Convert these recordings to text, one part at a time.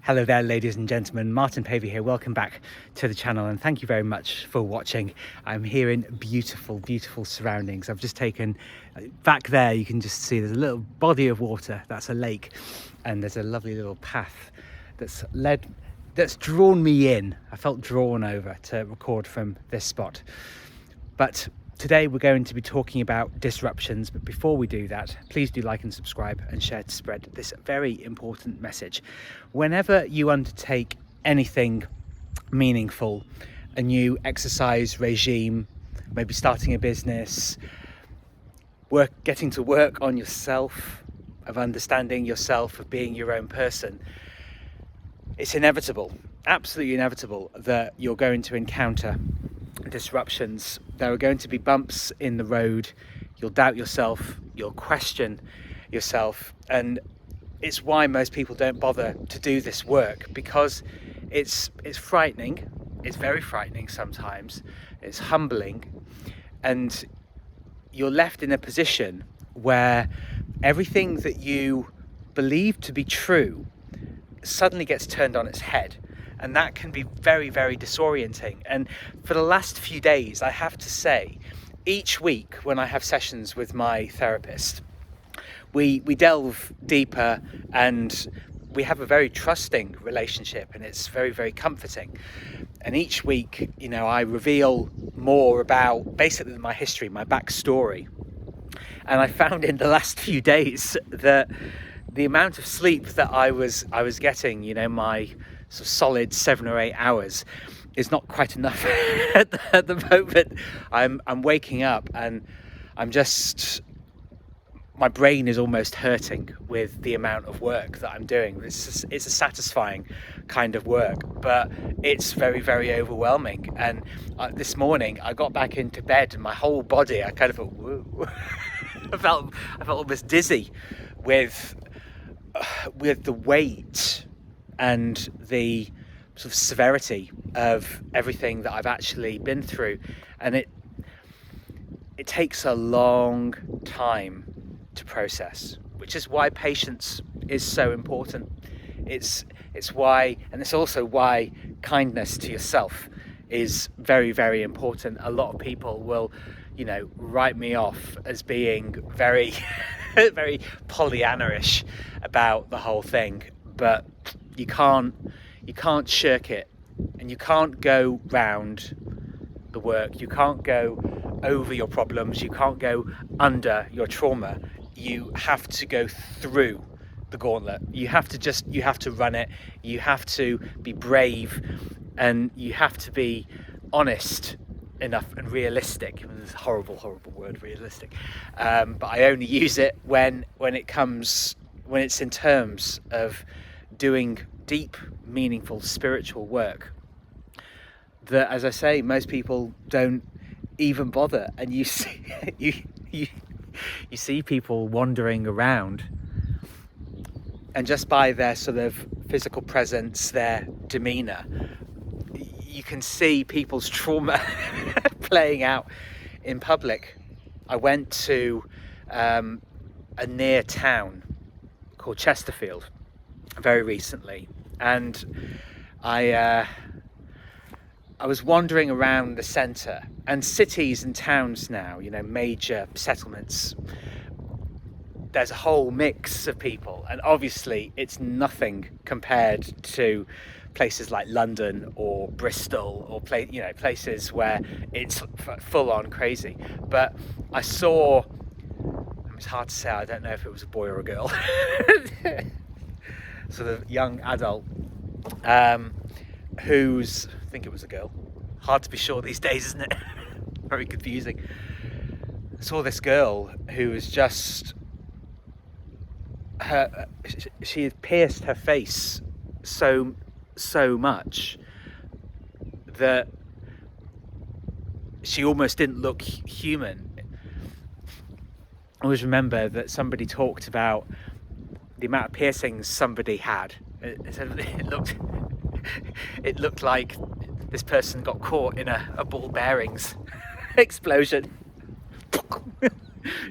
Hello there, ladies and gentlemen. Martin Pavey here. Welcome back to the channel, and thank you very much for watching. I'm here in beautiful, beautiful surroundings. I've just taken back there. You can just see there's a little body of water. That's a lake, and there's a lovely little path that's drawn me in. I felt drawn over to record from this spot. But today we're going to be talking about disruptions, but before we do that, please do like and subscribe and share to spread this very important message. Whenever you undertake anything meaningful, a new exercise regime, maybe starting a business, getting to work on yourself, of understanding yourself, of being your own person, it's inevitable, absolutely inevitable, that you're going to encounter disruptions. There are going to be bumps in the road. You'll doubt yourself, you'll question yourself, and it's why most people don't bother to do this work, because it's frightening. It's very frightening sometimes. It's humbling, and you're left in a position where everything that you believe to be true suddenly gets turned on its head. And that can be very, very disorienting. And for the last few days, I have to say, each week when I have sessions with my therapist, we delve deeper, and we have a very trusting relationship, and it's very, very comforting. And each week, I reveal more about basically my history, my backstory. And I found in the last few days that the amount of sleep that I was getting, my sort of solid 7 or 8 hours, is not quite enough at the moment. I'm waking up and my brain is almost hurting with the amount of work that I'm doing. It's a satisfying kind of work, but it's very, very overwhelming. And this morning I got back into bed, and my whole body, I kind of thought, whoa. I felt almost dizzy with the weight and the sort of severity of everything that I've actually been through. And it takes a long time to process, which is why patience is so important. It's why, and it's also why kindness to yourself is very, very important. A lot of people will, write me off as being very, very Pollyanna-ish about the whole thing, but you can't shirk it, and you can't go round the work. You can't go over your problems. You can't go under your trauma. You have to go through the gauntlet. You have to run it. You have to be brave, and you have to be honest enough and realistic. It's a horrible word, realistic, but I only use it when it's in terms of doing deep, meaningful spiritual work that, as I say, most people don't even bother. And you see you see people wandering around, and just by their sort of physical presence, their demeanor, you can see people's trauma playing out in public. I went to a near town called Chesterfield very recently, and I was wandering around the centre, and cities and towns now, major settlements, there's a whole mix of people, and obviously it's nothing compared to places like London or Bristol or places where it's full on crazy. But I saw, it's hard to say, I don't know if it was a boy or a girl, sort of young adult, who's, I think it was a girl, hard to be sure these days, isn't it? Very confusing. I saw this girl who was just, she had pierced her face so much that she almost didn't look human. I always remember that somebody talked about the amount of piercings somebody had. It looked like this person got caught in a ball bearings explosion.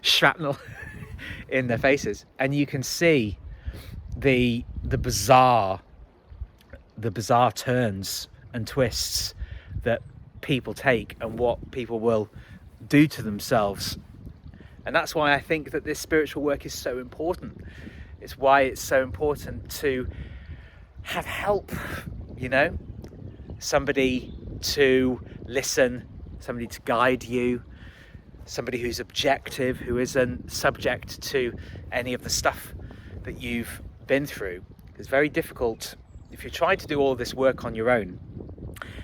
Shrapnel in their faces, and you can see the bizarre the bizarre turns and twists that people take and what people will do to themselves. And that's why I think that this spiritual work is so important. It's why it's so important to have help, somebody to listen, somebody to guide you, somebody who's objective, who isn't subject to any of the stuff that you've been through. It's very difficult if you try to do all this work on your own.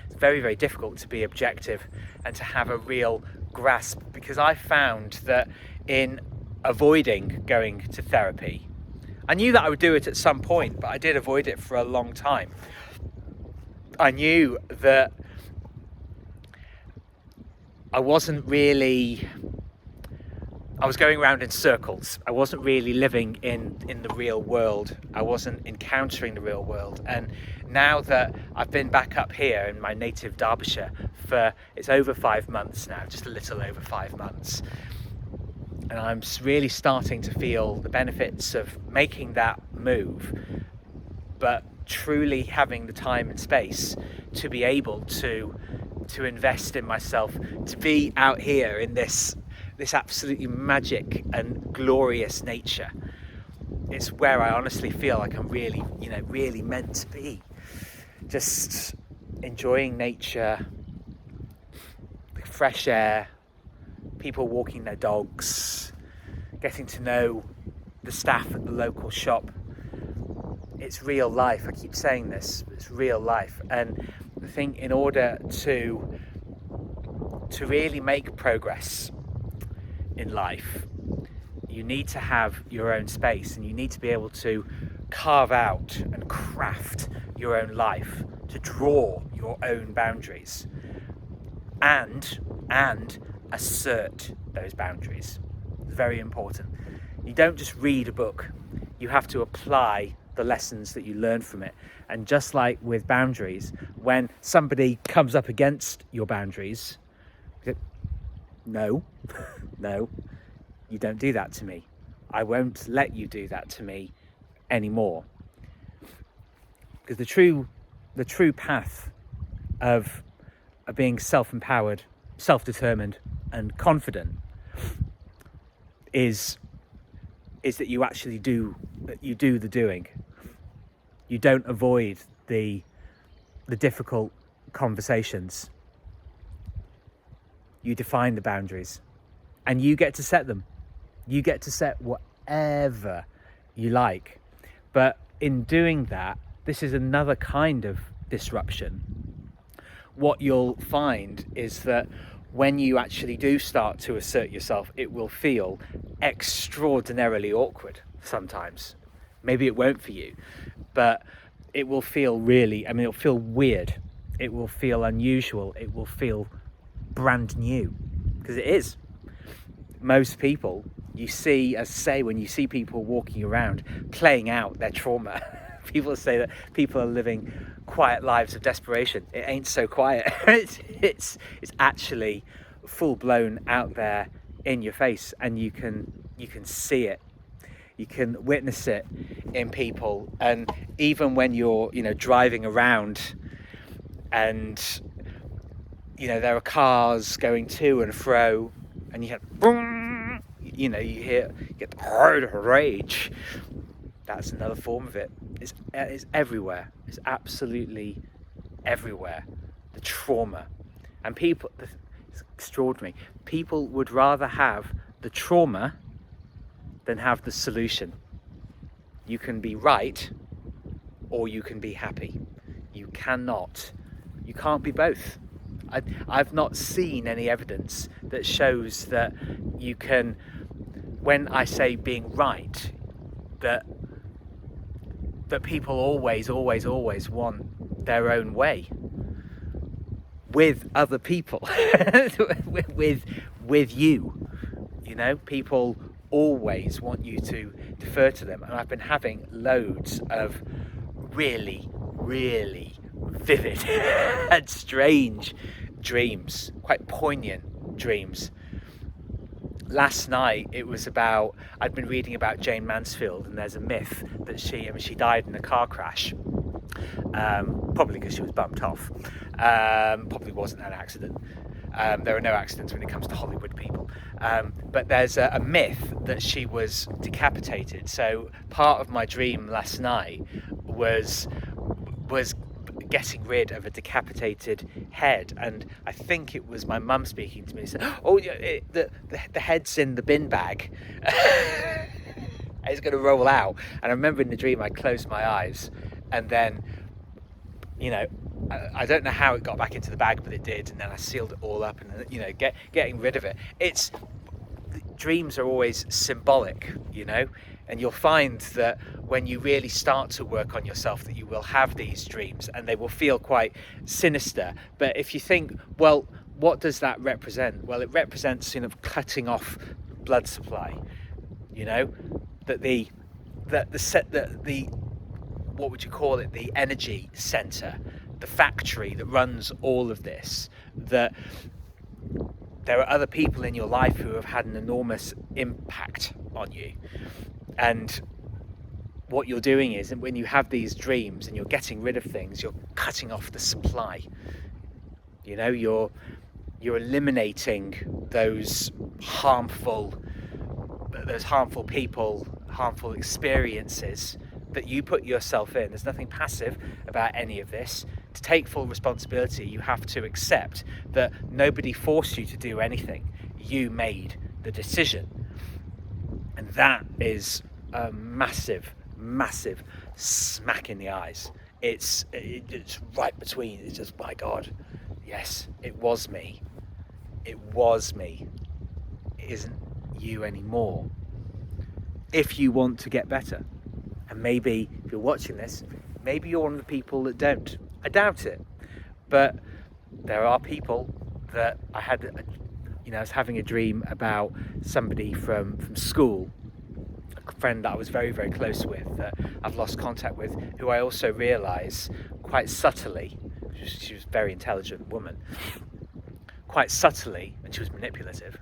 It's very, very difficult to be objective and to have a real grasp, because I found that in avoiding going to therapy, I knew that I would do it at some point, but I did avoid it for a long time. I knew that I was going around in circles. I wasn't really living in the real world. I wasn't encountering the real world. And now that I've been back up here in my native Derbyshire it's over 5 months now, just a little over 5 months. And I'm really starting to feel the benefits of making that move, but truly having the time and space to be able to invest in myself, to be out here in this absolutely magic and glorious nature. It's where I honestly feel like I'm really, really meant to be. Just enjoying nature, the fresh air, people walking their dogs, getting to know the staff at the local shop. It's real life. I keep saying this, it's real life. And I think in order to really make progress in life, you need to have your own space, and you need to be able to carve out and craft your own life, to draw your own boundaries and assert those boundaries. It's very important. You don't just read a book, you have to apply the lessons that you learn from it. And just like with boundaries, when somebody comes up against your boundaries, no, you don't do that to me. I won't let you do that to me anymore. Because the true path of being self-empowered, self-determined and confident is that you actually do the doing. You don't avoid the difficult conversations. You define the boundaries, and you get to set them. You get to set whatever you like. But in doing that, this is another kind of disruption. What you'll find is that when you actually do start to assert yourself, it will feel extraordinarily awkward sometimes. Maybe it won't for you, but it will feel it'll feel weird. It will feel unusual. It will feel brand new, because it is. Most people you see, as I say, when you see people walking around playing out their trauma, people say that people are living quiet lives of desperation. It ain't so quiet. it's actually full blown out there in your face, and you can see it. You can witness it in people. And even when you're driving around and there are cars going to and fro, and you have boom, you get the hard rage. That's another form of it. It's everywhere. It's absolutely everywhere. The trauma. And people, it's extraordinary. People would rather have the trauma than have the solution. You can be right, or you can be happy. You can't be both. I've not seen any evidence that shows that you can, when I say being right, that people always want their own way with other people, with you. People always want you to defer to them. And I've been having loads of really, really vivid and strange dreams, quite poignant dreams. Last night it was about, I'd been reading about Jane Mansfield, and there's a myth that she died in a car crash. Probably because she was bumped off. Probably wasn't an accident. There are no accidents when it comes to Hollywood people. But there's a myth that she was decapitated. So part of my dream last night was getting rid of a decapitated head, and I think it was my mum speaking to me, saying, "Oh, the head's in the bin bag." It's going to roll out. And I remember in the dream I closed my eyes, and then, you know, I don't know how it got back into the bag, but it did, and then I sealed it all up, and, you know, getting rid of it. Dreams are always symbolic, you know, and you'll find that when you really start to work on yourself, that you will have these dreams, and they will feel quite sinister. But if you think, well, what does that represent? Well, it represents, you know, cutting off blood supply, you know, that the what would you call it, the energy center, the factory that runs all of this, that there are other people in your life who have had an enormous impact on you. And what you're doing is, when you have these dreams and you're getting rid of things, you're cutting off the supply. You know, you're eliminating those harmful people, harmful experiences that you put yourself in. There's nothing passive about any of this. To take full responsibility, you have to accept that nobody forced you to do anything. You made the decision. And that is a massive, massive smack in the eyes. It's right between. It's just, my God, yes, it was me. It was me. It isn't you anymore. If you want to get better, and maybe if you're watching this, maybe you're one of the people that don't. I doubt it, but there are people that I was having a dream about somebody from school, a friend that I was very, very close with, that I've lost contact with, who I also realise quite subtly, she was a very intelligent woman, quite subtly, and she was manipulative.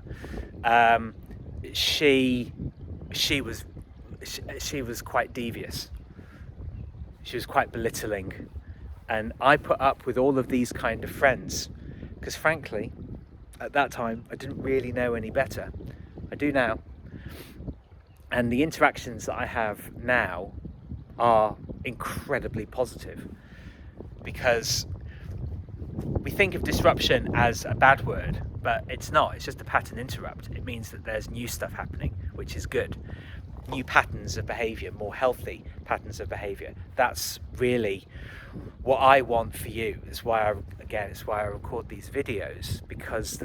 She was quite devious. She was quite belittling. And I put up with all of these kind of friends because, frankly, at that time, I didn't really know any better. I do now. And the interactions that I have now are incredibly positive, because we think of disruption as a bad word, but it's not. It's just a pattern interrupt. It means that there's new stuff happening, which is good. New patterns of behaviour, more healthy patterns of behaviour. That's really what I want for you. It's why I record these videos, because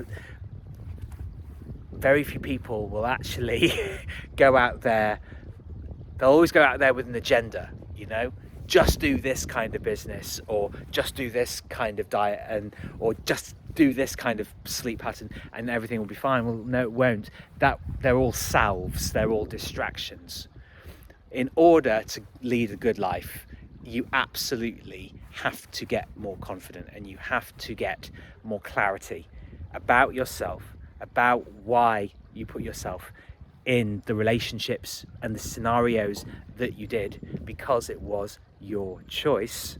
very few people will actually go out there. They'll always go out there with an agenda, you know, just do this kind of business, or just do this kind of diet, or just do this kind of sleep pattern and everything will be fine. Well, no, it won't. They're all salves, they're all distractions. In order to lead a good life, you absolutely have to get more confident, and you have to get more clarity about yourself, about why you put yourself in the relationships and the scenarios that you did, because it was your choice.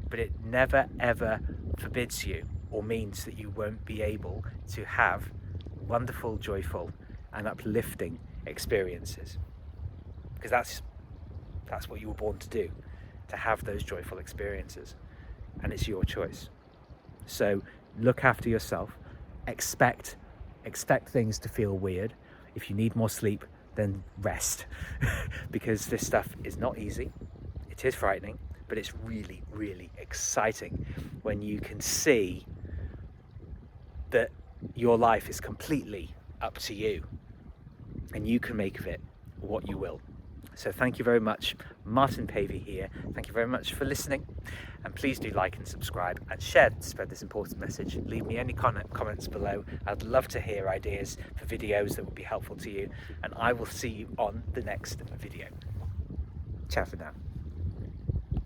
But it never ever forbids you or means that you won't be able to have wonderful, joyful and uplifting experiences, because that's what you were born to do, to have those joyful experiences, and it's your choice. So look after yourself. Expect things to feel weird. If you need more sleep, then rest because this stuff is not easy. It is frightening, but it's really, really exciting when you can see that your life is completely up to you and you can make of it what you will. So thank you very much. Martin Pavey here. Thank you very much for listening, and please do like and subscribe and share to spread this important message. Leave me any comments below. I'd love to hear ideas for videos that would be helpful to you, and I will see you on the next video. Ciao for now.